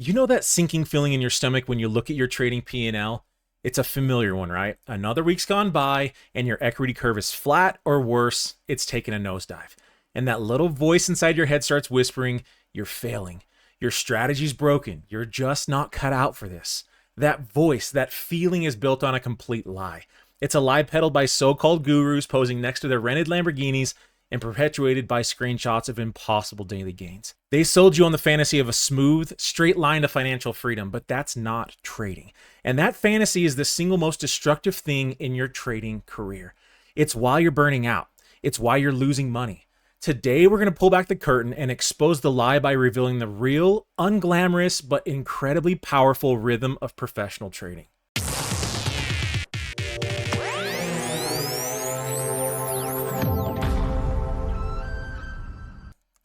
You know that sinking feeling in your stomach when you look at your trading P&L? It's a familiar one, right? Another week's gone by and your equity curve is flat, or worse, it's taken a nosedive. And that little voice inside your head starts whispering, you're failing. Your strategy's broken. You're just not cut out for this. That voice, that feeling is built on a complete lie. It's a lie peddled by so-called gurus posing next to their rented Lamborghinis and perpetuated by screenshots of impossible daily gains. They sold you on the fantasy of a smooth, straight line to financial freedom, but that's not trading. And that fantasy is the single most destructive thing in your trading career. It's why you're burning out. It's why you're losing money. Today, we're going to pull back the curtain and expose the lie by revealing the real, unglamorous, but incredibly powerful rhythm of professional trading.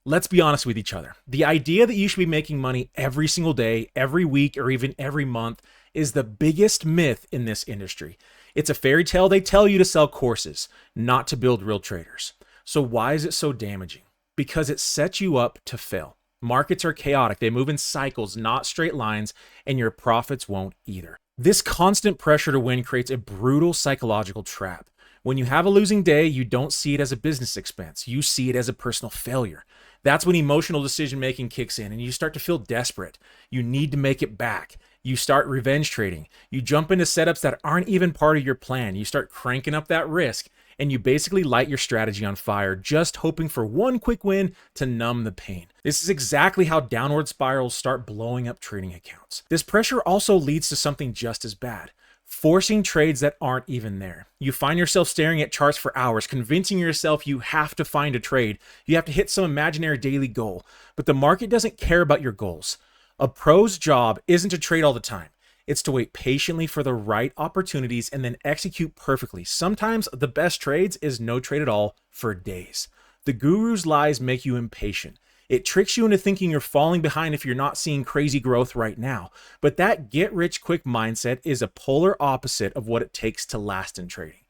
Let's be honest with each other. The idea that you should be making money every single day, every week, or even every month is the biggest myth in this industry. It's a fairy tale they tell you to sell courses, not to build real traders. So why is it so damaging? Because it sets you up to fail. Markets are chaotic. They move in cycles, not straight lines, and your profits won't either. This constant pressure to win creates a brutal psychological trap. When you have a losing day, you don't see it as a business expense. You see it as a personal failure. That's when emotional decision-making kicks in and you start to feel desperate. You need to make it back. You start revenge trading. You jump into setups that aren't even part of your plan. You start cranking up that risk and you basically light your strategy on fire, just hoping for one quick win to numb the pain. This is exactly how downward spirals start blowing up trading accounts. This pressure also leads to something just as bad. Forcing trades that aren't even there. You find yourself staring at charts for hours, convincing yourself you have to find a trade. You have to hit some imaginary daily goal, but the market doesn't care about your goals. A pro's job isn't to trade all the time. It's to wait patiently for the right opportunities and then execute perfectly. Sometimes the best trades is no trade at all for days. The guru's lies make you impatient. It tricks you into thinking you're falling behind if you're not seeing crazy growth right now. But that get-rich-quick mindset is a polar opposite of what it takes to last in trading.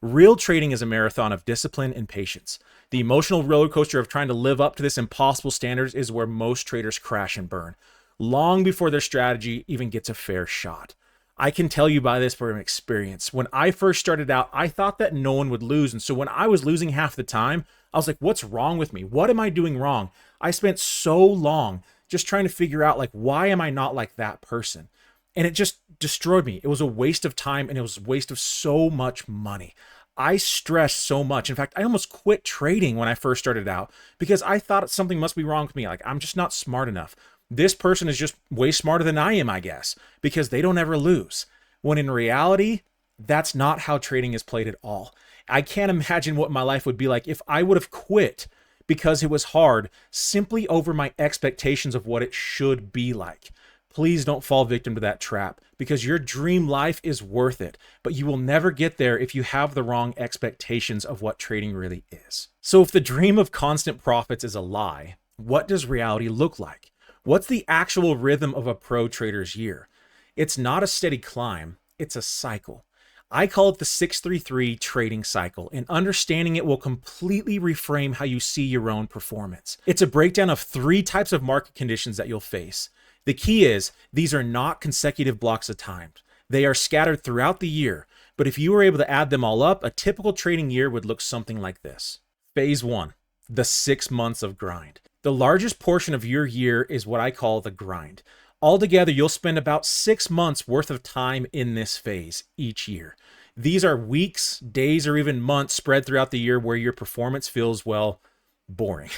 Real trading is a marathon of discipline and patience. The emotional roller coaster of trying to live up to this impossible standards is where most traders crash and burn, long before their strategy even gets a fair shot. I can tell you by this from experience. When I first started out, I thought that no one would lose. And so when I was losing half the time, I was like, what's wrong with me? What am I doing wrong? I spent so long just trying to figure out, like, why am I not like that person? And it just destroyed me. It was a waste of time and it was a waste of so much money. I stressed so much. In fact, I almost quit trading when I first started out because I thought something must be wrong with me. Like, I'm just not smart enough. This person is just way smarter than I am, I guess, because they don't ever lose. When in reality, that's not how trading is played at all. I can't imagine what my life would be like if I would have quit because it was hard simply over my expectations of what it should be like. Please don't fall victim to that trap because your dream life is worth it, but you will never get there if you have the wrong expectations of what trading really is. So if the dream of constant profits is a lie, what does reality look like? What's the actual rhythm of a pro trader's year? It's not a steady climb, it's a cycle. I call it the 633 trading cycle, and understanding it will completely reframe how you see your own performance. It's a breakdown of 3 types of market conditions that you'll face. The key is these are not consecutive blocks of time. They are scattered throughout the year, but if you were able to add them all up, a typical trading year would look something like this. Phase 1, the 6 months of grind. The largest portion of your year is what I call the grind. Altogether, you'll spend about 6 months worth of time in this phase each year. These are weeks, days, or even months spread throughout the year where your performance feels, well, boring.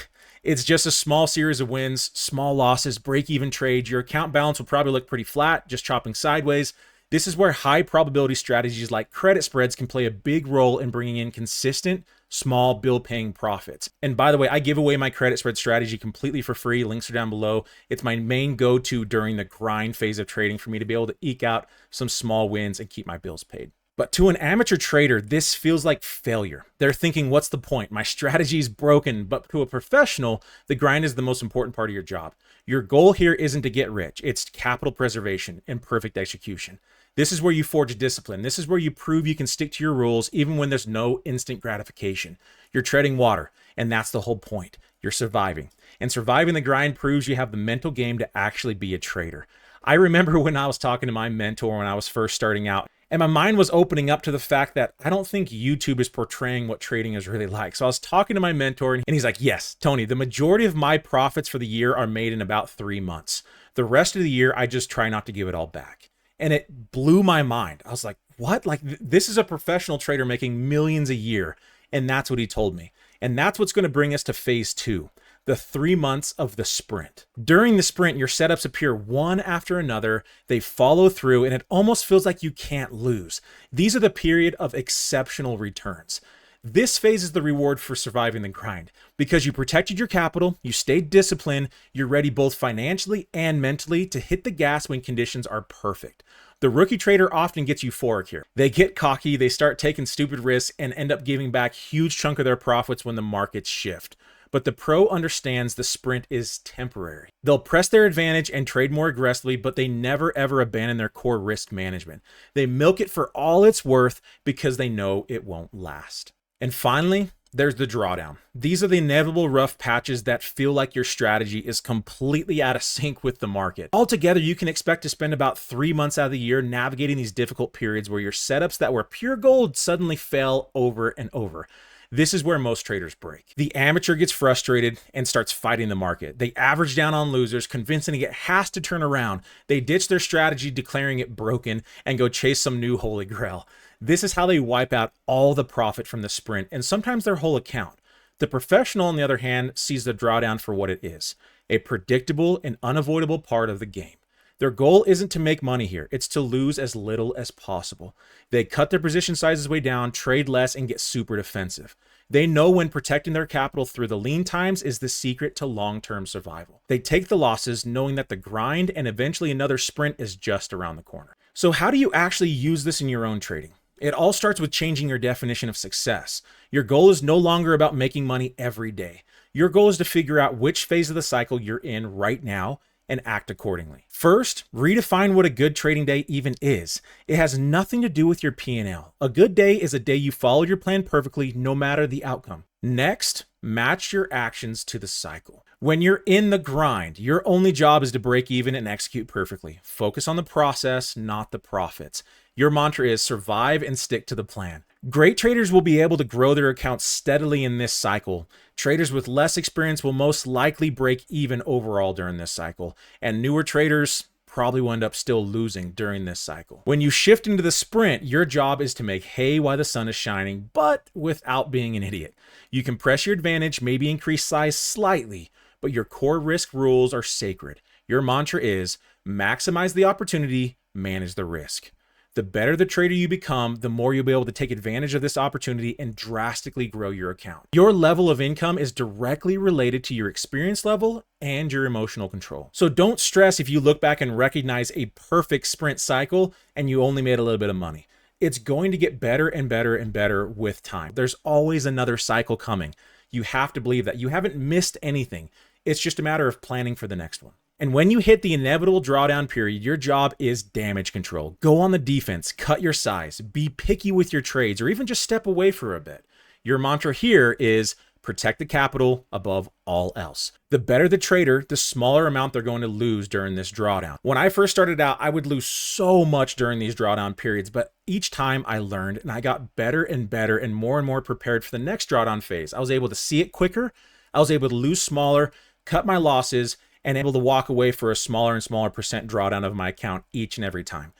It's just a small series of wins, small losses, break-even trades. Your account balance will probably look pretty flat, just chopping sideways. This is where high probability strategies like credit spreads can play a big role in bringing in consistent, small bill-paying profits. And by the way, I give away my credit spread strategy completely for free. Links are down below. It's my main go-to during the grind phase of trading for me to be able to eke out some small wins and keep my bills paid. But to an amateur trader, this feels like failure. They're thinking, what's the point? My strategy is broken. But to a professional, the grind is the most important part of your job. Your goal here isn't to get rich. It's capital preservation and perfect execution. This is where you forge discipline. This is where you prove you can stick to your rules even when there's no instant gratification. You're treading water, and that's the whole point. You're surviving. And surviving the grind proves you have the mental game to actually be a trader. I remember when I was talking to my mentor when I was first starting out, and my mind was opening up to the fact that I don't think YouTube is portraying what trading is really like. So I was talking to my mentor and he's like, yes, Tony, the majority of my profits for the year are made in about 3 months. The rest of the year, I just try not to give it all back. And it blew my mind. I was like, what? Like this is a professional trader making millions a year. And that's what he told me. And that's what's going to bring us to phase 2. The 3 months of the sprint. During the sprint, your setups appear one after another. They follow through and it almost feels like you can't lose. These are the period of exceptional returns. This phase is the reward for surviving the grind because you protected your capital, you stayed disciplined, you're ready both financially and mentally to hit the gas when conditions are perfect. The rookie trader often gets euphoric here. They get cocky, they start taking stupid risks and end up giving back huge chunk of their profits when the markets shift. But the pro understands the sprint is temporary. They'll press their advantage and trade more aggressively, but they never ever abandon their core risk management. They milk it for all it's worth because they know it won't last. And finally, there's the drawdown. These are the inevitable rough patches that feel like your strategy is completely out of sync with the market. Altogether, you can expect to spend about 3 months out of the year navigating these difficult periods where your setups that were pure gold suddenly fail over and over. This is where most traders break. The amateur gets frustrated and starts fighting the market. They average down on losers, convincing it has to turn around. They ditch their strategy, declaring it broken, and go chase some new holy grail. This is how they wipe out all the profit from the sprint and sometimes their whole account. The professional, on the other hand, sees the drawdown for what it is, a predictable and unavoidable part of the game. Their goal isn't to make money here, it's to lose as little as possible. They cut their position sizes way down, trade less, and get super defensive. They know when protecting their capital through the lean times is the secret to long-term survival. They take the losses knowing that the grind and eventually another sprint is just around the corner. So how do you actually use this in your own trading? It all starts with changing your definition of success. Your goal is no longer about making money every day. Your goal is to figure out which phase of the cycle you're in right now and act accordingly. First, redefine what a good trading day even is. It has nothing to do with your P&L. A good day is a day you followed your plan perfectly, no matter the outcome. Next, match your actions to the cycle. When you're in the grind, your only job is to break even and execute perfectly. Focus on the process, not the profits. Your mantra is survive and stick to the plan. Great traders will be able to grow their accounts steadily in this cycle. Traders with less experience will most likely break even overall during this cycle, and newer traders probably will end up still losing during this cycle. When you shift into the sprint, your job is to make hay while the sun is shining, but without being an idiot. You can press your advantage, maybe increase size slightly, but your core risk rules are sacred. Your mantra is maximize the opportunity, manage the risk. The better the trader you become, the more you'll be able to take advantage of this opportunity and drastically grow your account. Your level of income is directly related to your experience level and your emotional control. So don't stress if you look back and recognize a perfect sprint cycle and you only made a little bit of money. It's going to get better and better and better with time. There's always another cycle coming. You have to believe that. You haven't missed anything. It's just a matter of planning for the next one. And when you hit the inevitable drawdown period, your job is damage control. Go on the defense, cut your size, be picky with your trades, or even just step away for a bit. Your mantra here is protect the capital above all else. The better the trader, the smaller amount they're going to lose during this drawdown. When I first started out, I would lose so much during these drawdown periods, but each time I learned and I got better and better and more prepared for the next drawdown phase. I was able to see it quicker. I was able to lose smaller, cut my losses, and able to walk away for a smaller and smaller percent drawdown of my account each and every time.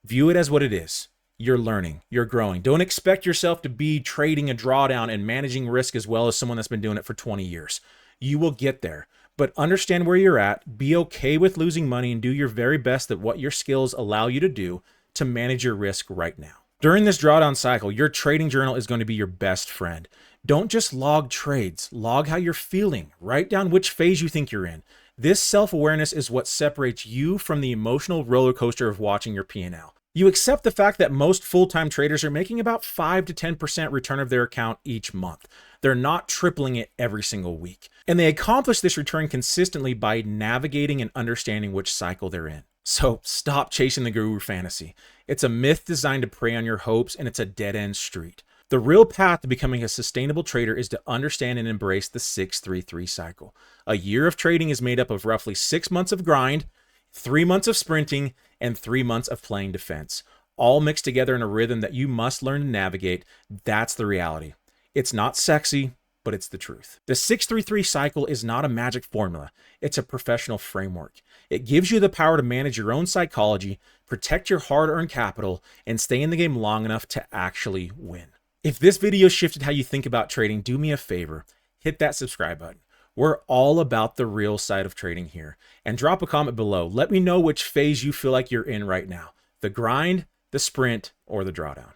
View it as what it is. You're learning, you're growing. Don't expect yourself to be trading a drawdown and managing risk as well as someone that's been doing it for 20 years. You will get there, but understand where you're at, be okay with losing money, and do your very best at what your skills allow you to do to manage your risk right now. During this drawdown cycle, your trading journal is going to be your best friend. Don't just log trades, log how you're feeling. Write down which phase you think you're in. This self-awareness is what separates you from the emotional roller coaster of watching your P&L. You accept the fact that most full-time traders are making about 5 to 10% return of their account each month. They're not tripling it every single week. And they accomplish this return consistently by navigating and understanding which cycle they're in. So stop chasing the guru fantasy. It's a myth designed to prey on your hopes, and it's a dead-end street. The real path to becoming a sustainable trader is to understand and embrace the 633 cycle. A year of trading is made up of roughly 6 months of grind, 3 months of sprinting, and 3 months of playing defense, all mixed together in a rhythm that you must learn to navigate. That's the reality. It's not sexy, but it's the truth. The 633 cycle is not a magic formula. It's a professional framework. It gives you the power to manage your own psychology, protect your hard-earned capital, and stay in the game long enough to actually win. If this video shifted how you think about trading, do me a favor, hit that subscribe button. We're all about the real side of trading here. And drop a comment below. Let me know which phase you feel like you're in right now. The grind, the sprint, or the drawdown.